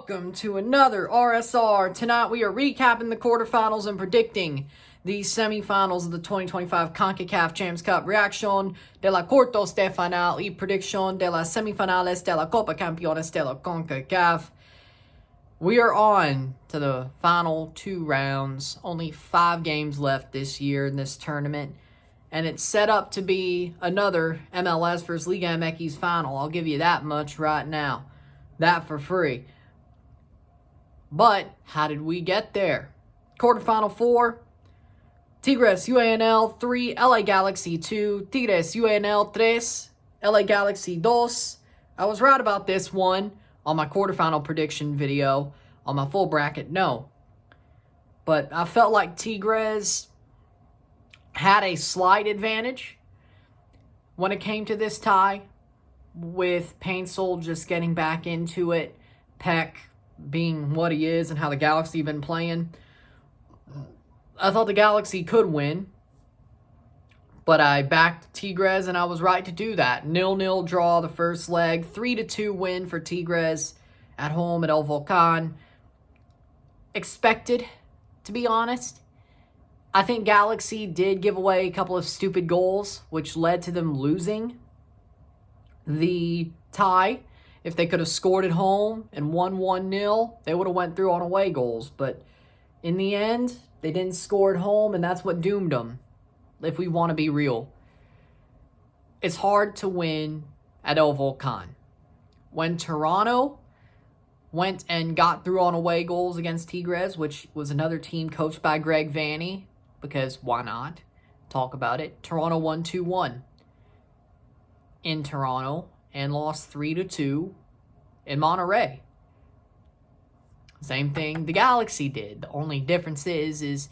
Welcome to another RSR. Tonight we are recapping the quarterfinals and predicting the semifinals of the 2025 CONCACAF Champions Cup. Reaction de la cuartos de final y predicción de las semifinales de la Concachampions de la CONCACAF. We are on to the final two rounds. Only 5 games left this year in this tournament. And it's set up to be another MLS vs. Liga MX final. I'll give you that much right now. That for free. But how did we get there? Quarterfinal 4, Tigres UANL 3, LA Galaxy 2, Tigres UANL 3, LA Galaxy 2. I was right about this one on my quarterfinal prediction video. On my full bracket, no. But I felt like Tigres had a slight advantage when it came to this tie, with Paintsol just getting back into it, Peck being what he is, and how the Galaxy been playing. I thought the Galaxy could win, but I backed Tigres, and I was right to do that. 0-0 draw the first leg, 3-2 win for Tigres at home at El Volcán. Expected, to be honest. I think Galaxy did give away a couple of stupid goals, which led to them losing the tie. If they could have scored at home and won 1-0, they would have went through on away goals. But in the end, they didn't score at home, and that's what doomed them, if we want to be real. It's hard to win at El Volcán. When Toronto went and got through on away goals against Tigres, which was another team coached by Greg Vanney, because why not? Talk about it. Toronto won 2-1 in Toronto and lost 3-2 in Monterrey. Same thing the Galaxy did. The only difference is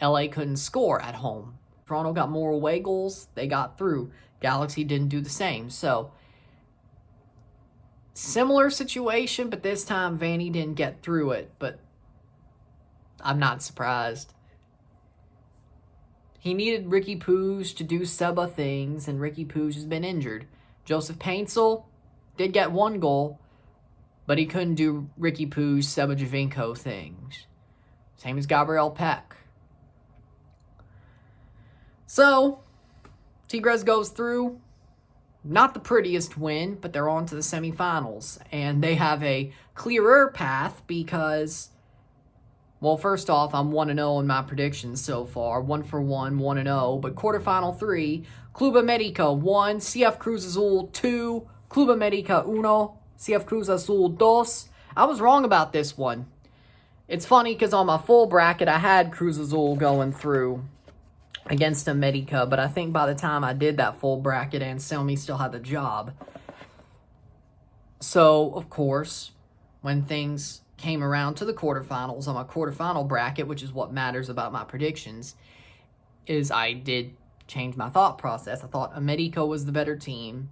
LA couldn't score at home. Toronto got more away goals. They got through. Galaxy didn't do the same. So, similar situation, but this time Vanney didn't get through it. But I'm not surprised. He needed Ricky Puig to do Seba things, and Ricky Puig has been injured. Joseph Paintsol did get 1 goal, but he couldn't do Ricky Puig, Seba Javinko things. Same as Gabriel Peck. So, Tigres goes through. Not the prettiest win, but they're on to the semifinals. And they have a clearer path because, well, first off, I'm 1-0 in my predictions so far. 1-for-1, 1-0. But quarterfinal 3, Club America 1, CF Cruz Azul 2, Club America 1, CF Cruz Azul 2. I was wrong about this one. It's funny because on my full bracket, I had Cruz Azul going through against America, but I think by the time I did that full bracket, Anselmi still had the job. So, of course, when things came around to the quarterfinals on my quarterfinal bracket, which is what matters about my predictions, is I did change my thought process. I thought America was the better team.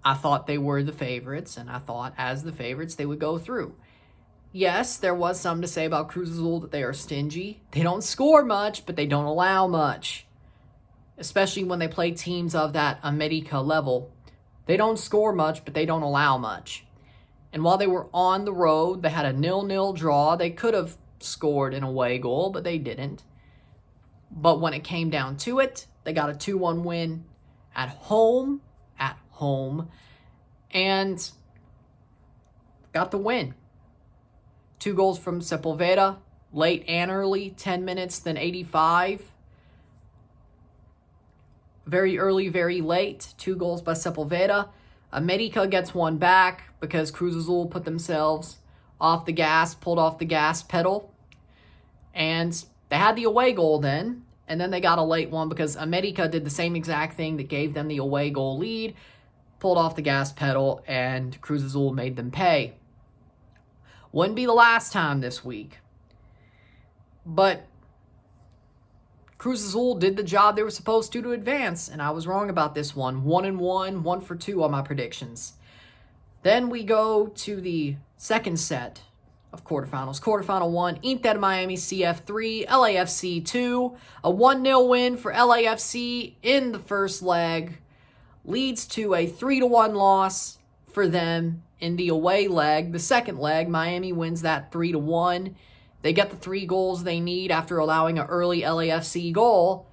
I thought they were the favorites, and I thought as the favorites they would go through. Yes, there was some to say about Cruz Azul that they are stingy. They don't score much, but they don't allow much. Especially when they play teams of that America level. They don't score much, but they don't allow much. And while they were on the road, they had a 0-0 draw. They could have scored an away goal, but they didn't. But when it came down to it, they got a 2-1 win at home, and got the win. 2 goals from Sepulveda, late and early, 10 minutes, then 85. Very early, very late, 2 goals by Sepulveda. America gets 1 back because Cruz Azul put themselves off the gas, pulled off the gas pedal. And they had the away goal then, and then they got a late one because America did the same exact thing that gave them the away goal lead, pulled off the gas pedal, and Cruz Azul made them pay. Wouldn't be the last time this week. But Cruz Azul did the job they were supposed to advance, and I was wrong about this one. 1-1, 1-for-2 on my predictions. Then we go to the second set of quarterfinals. Quarterfinal 1, Inter Miami CF 3, LAFC 2. A 1-0 win for LAFC in the first leg leads to a 3-1 loss for them in the away leg, the second leg, Miami wins that 3-1. They get the 3 goals they need after allowing an early LAFC goal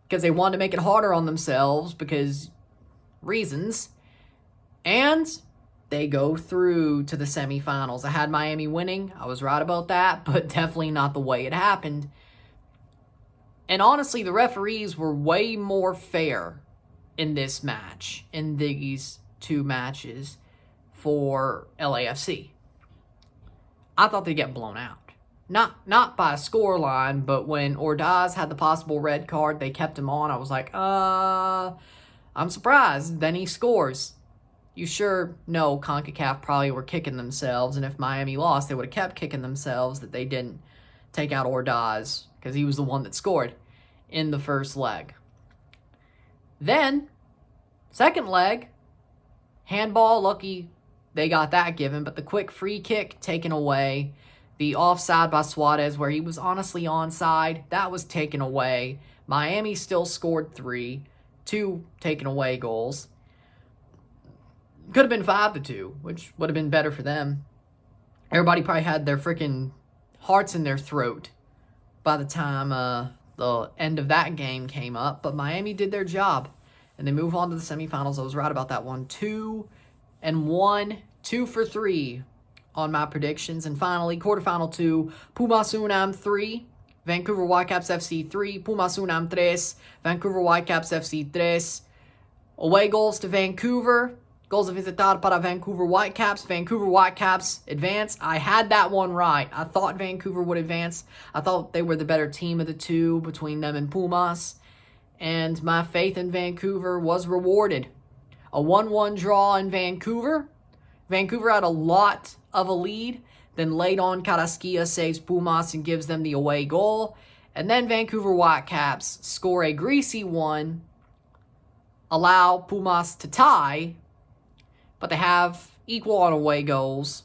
because they wanted to make it harder on themselves because reasons. And they go through to the semifinals. I had Miami winning. I was right about that, but definitely not the way it happened. And honestly, the referees were way more fair in this match, in these 2 matches for LAFC. I thought they'd get blown out. Not by a scoreline, but when Ordaz had the possible red card, they kept him on. I was like, I'm surprised. Then he scores. You sure know CONCACAF probably were kicking themselves, and if Miami lost, they would have kept kicking themselves that they didn't take out Ordaz, because he was the one that scored in the first leg. Then, second leg, handball, lucky they got that given, but the quick free kick taken away. The offside by Suarez, where he was honestly onside, that was taken away. Miami still scored 3, 2 taken away goals. Could have been 5-2, which would have been better for them. Everybody probably had their freaking hearts in their throat by the time the end of that game came up, but Miami did their job, and they move on to the semifinals. I was right about that one. 2-1, 2 for 3 on my predictions. And finally, quarterfinal 2, Pumas Unam 3, Vancouver Whitecaps FC 3, Pumas Unam 3, Vancouver Whitecaps FC 3. Away goals to Vancouver. Goals de visitar para Vancouver Whitecaps. Vancouver Whitecaps advance. I had that one right. I thought Vancouver would advance. I thought they were the better team of the 2 between them and Pumas. And my faith in Vancouver was rewarded. A 1-1 draw in Vancouver. Vancouver had a lot of a lead. Then late on, Carrasquilla saves Pumas and gives them the away goal. And then Vancouver Whitecaps score a greasy one. Allow Pumas to tie. But they have equal on away goals.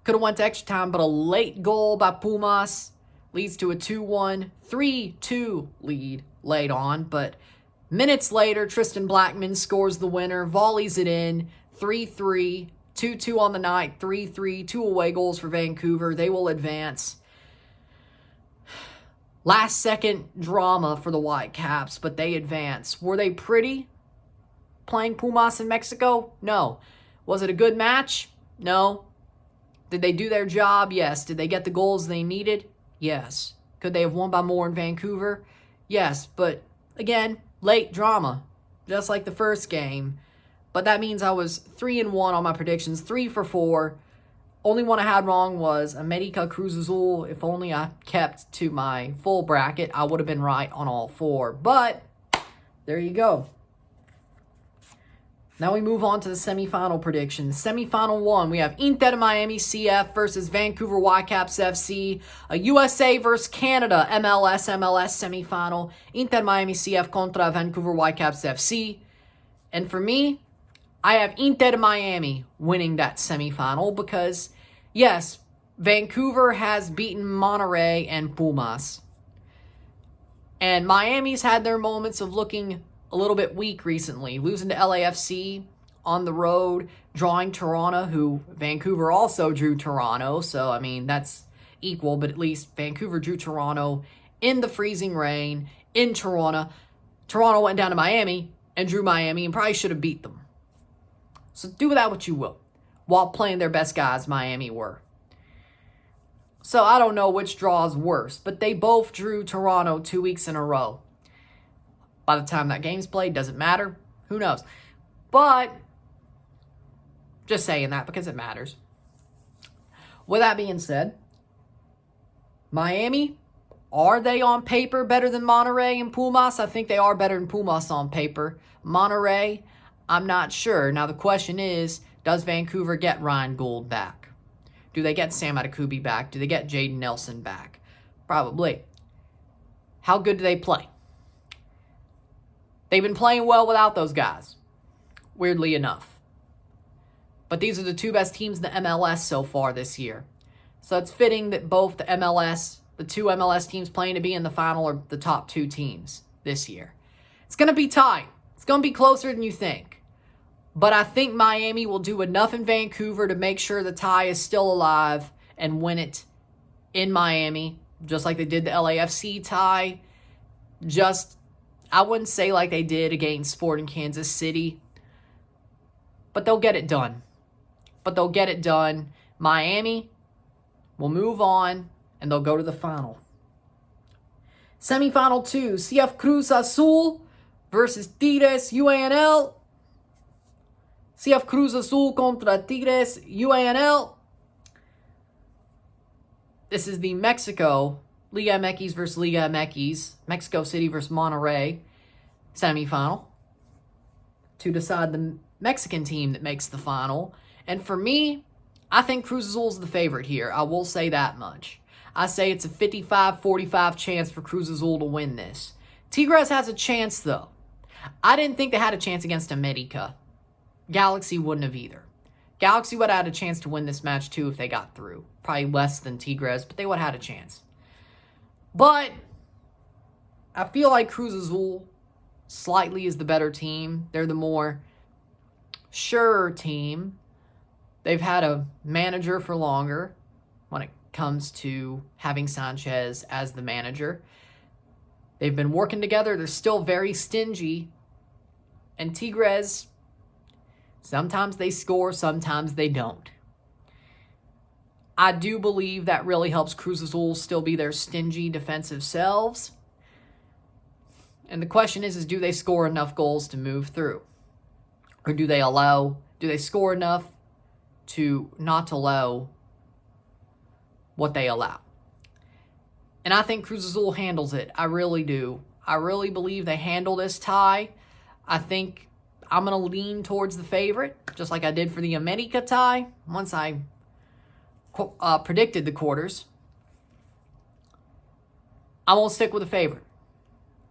Could have went to extra time, but a late goal by Pumas leads to a 2-1, 3-2 lead late on. But minutes later, Tristan Blackman scores the winner, volleys it in, 3-3, 2-2 on the night, 3-3, 2 away goals for Vancouver. They will advance. Last second drama for the Whitecaps, but they advance. Were they pretty? Playing Pumas in Mexico? No. Was it a good match? No. Did they do their job? Yes. Did they get the goals they needed? Yes. Could they have won by more in Vancouver? Yes. But again, late drama, just like the first game. But that means I was 3-1 on my predictions, 3 for 4. Only one I had wrong was America Cruz Azul. If only I kept to my full bracket, I would have been right on all 4. But there you go. Now we move on to the semifinal predictions. Semifinal 1, we have Inter Miami CF versus Vancouver Whitecaps FC. A USA versus Canada MLS semifinal. Inter Miami CF contra Vancouver Whitecaps FC. And for me, I have Inter Miami winning that semifinal because, yes, Vancouver has beaten Monterrey and Pumas. And Miami's had their moments of looking a little bit weak recently, losing to LAFC on the road, drawing Toronto, who Vancouver also drew Toronto. So, I mean, that's equal, but at least Vancouver drew Toronto in the freezing rain in Toronto. Toronto went down to Miami and drew Miami and probably should have beat them. So do with that what you will. While playing their best guys, Miami were. So I don't know which draw is worse, but they both drew Toronto 2 weeks in a row. By the time that game's played, doesn't matter. Who knows? But, just saying that because it matters. With that being said, Miami, are they on paper better than Monterrey and Pumas? I think they are better than Pumas on paper. Monterrey, I'm not sure. Now the question is, does Vancouver get Ryan Gould back? Do they get Sam Adekubi back? Do they get Jaden Nelson back? Probably. How good do they play? They've been playing well without those guys, weirdly enough. But these are the 2 best teams in the MLS so far this year. So it's fitting that both the 2 MLS teams playing to be in the final are the top 2 teams this year. It's going to be tight. It's going to be closer than you think. But I think Miami will do enough in Vancouver to make sure the tie is still alive and win it in Miami, just like they did the LAFC tie. I wouldn't say like they did against Sporting Kansas City, but they'll get it done. Miami will move on, and they'll go to the final. Semifinal 2, CF Cruz Azul versus Tigres UANL. CF Cruz Azul contra Tigres UANL. This is the Mexico Liga MX versus Liga MX, Mexico City versus Monterrey semifinal to decide the Mexican team that makes the final. And for me, I think Cruz Azul's the favorite here. I will say that much. I say it's a 55-45 chance for Cruz Azul to win this. Tigres has a chance, though. I didn't think they had a chance against America. Galaxy wouldn't have either. Galaxy would have had a chance to win this match, too, if they got through. Probably less than Tigres, but they would have had a chance. But I feel like Cruz Azul slightly is the better team. They're the more sure team. They've had a manager for longer when it comes to having Sanchez as the manager. They've been working together. They're still very stingy. And Tigres, sometimes they score, sometimes they don't. I do believe that really helps Cruz Azul still be their stingy defensive selves. And the question is do they score enough goals to move through? Or do they score enough to not allow what they allow? And I think Cruz Azul handles it. I really do. I really believe they handle this tie. I think I'm going to lean towards the favorite, just like I did for the America tie once I predicted the quarters. I won't stick with the favorite.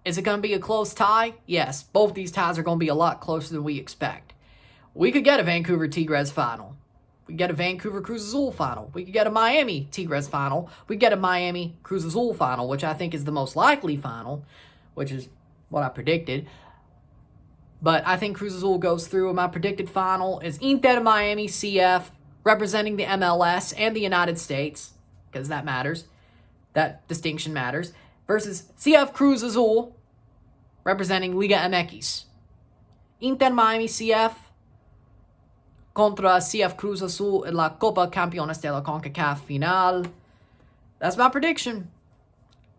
Is it going to be a close tie? Yes. Both these ties are going to be a lot closer than we expect. We could get a Vancouver Tigres final. We could get a Vancouver Cruz Azul final. We could get a Miami Tigres final. We could get a Miami Cruz Azul final, which I think is the most likely final, which is what I predicted. But I think Cruz Azul goes through, and my predicted final is Inter Miami CF, representing the MLS and the United States, because that matters. That distinction matters. Versus CF Cruz Azul, representing Liga MX. Inter Miami CF contra CF Cruz Azul en la Concachampions de la CONCACAF Final. That's my prediction.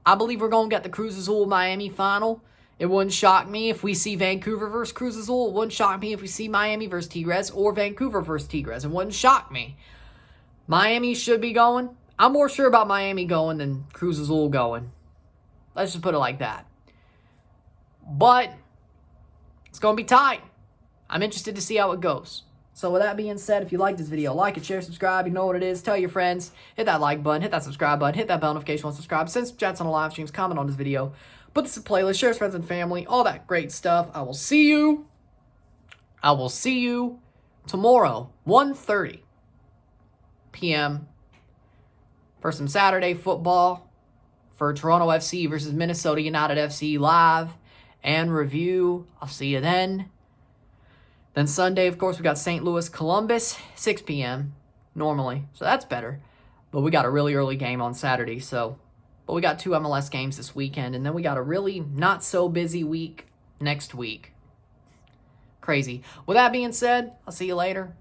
I believe we're going to get the Cruz Azul Miami final. It wouldn't shock me if we see Vancouver versus Cruz Azul. It wouldn't shock me if we see Miami versus Tigres or Vancouver versus Tigres. It wouldn't shock me. Miami should be going. I'm more sure about Miami going than Cruz Azul going. Let's just put it like that. But it's going to be tight. I'm interested to see how it goes. So with that being said, if you like this video, like it, share, subscribe. You know what it is. Tell your friends. Hit that like button. Hit that subscribe button. Hit that bell notification when subscribe. Send some chats on the live streams. Comment on this video. Put this in playlist. Share with friends and family. All that great stuff. I will see you tomorrow, 1:30 p.m. for some Saturday football for Toronto FC versus Minnesota United FC live and review. I'll see you then. Then Sunday, of course, we got St. Louis Columbus, 6 p.m. normally, so that's better. But we got a really early game on Saturday, but we got 2 MLS games this weekend, and then we got a really not so busy week next week. Crazy. With that being said, I'll see you later.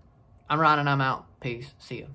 I'm Ryan and I'm out. Peace. See you.